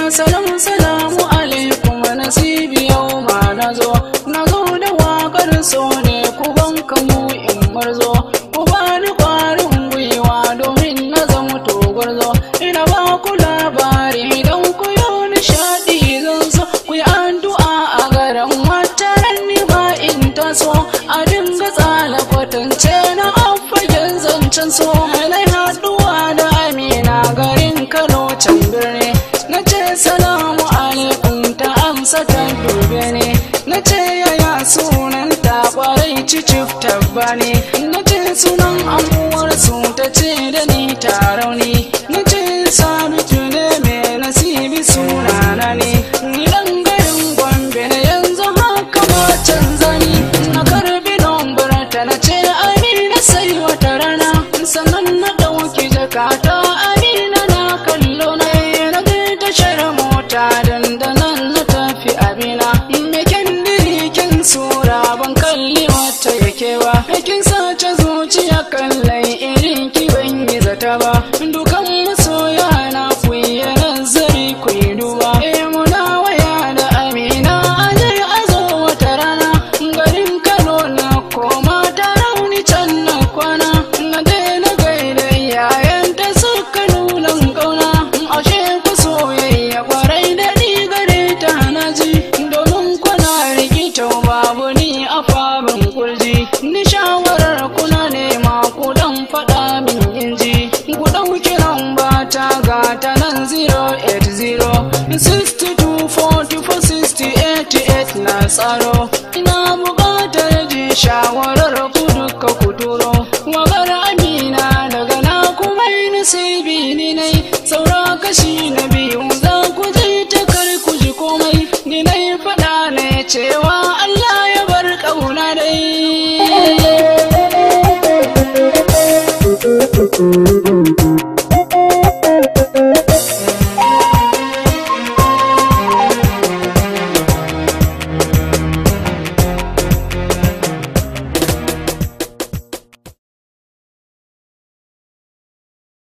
Salamu alaikum nasibi yau ma nazo da wakar so ne ku banka mu in marzo ku bani kwarin gwiwa domin na zama togwarzo ina ba ku labari don ku yau nishadi zan so ku yi addu'a a garin wata ranni ba in taso a dinga tsala kwatance na afagen zancen so na haduwa da Amina garin Kano can birni na ce salamu alaikum ta amsa ta dube ne na ce yaya sunan ta kwarai cicif tabba ne na ce sunan amuwar su ta ce da ni tarauni na ce sabitu ne mai nasibi sunana ne ni dan garin Gombe ne yanzu haka ma canza ni na karbi nombar ta na ce Amina sai wata rana sannan na dauki jakata Amina na kallo na tashar mota dandanan na tafi abina me kendiri kin sura ban kalli wata yake ba kin sace zuciya kallai irin ki ban yi zata ba dukan masoya na ku yi nazari ku yi duba muna waya da Amina aje azo wata rana garin Kano na koma ta rauni can na kwana na daina gaida yayan ta suka nuna kauna ashe ku soyayya kwarai da ni gare ta naji domin kuna rikita babu ni a fabin kurji ni shawarar kuna nema ku dan faɗa min inji ku ɗauki lamba ta gata nan 080 62 44 60 88 na tsaro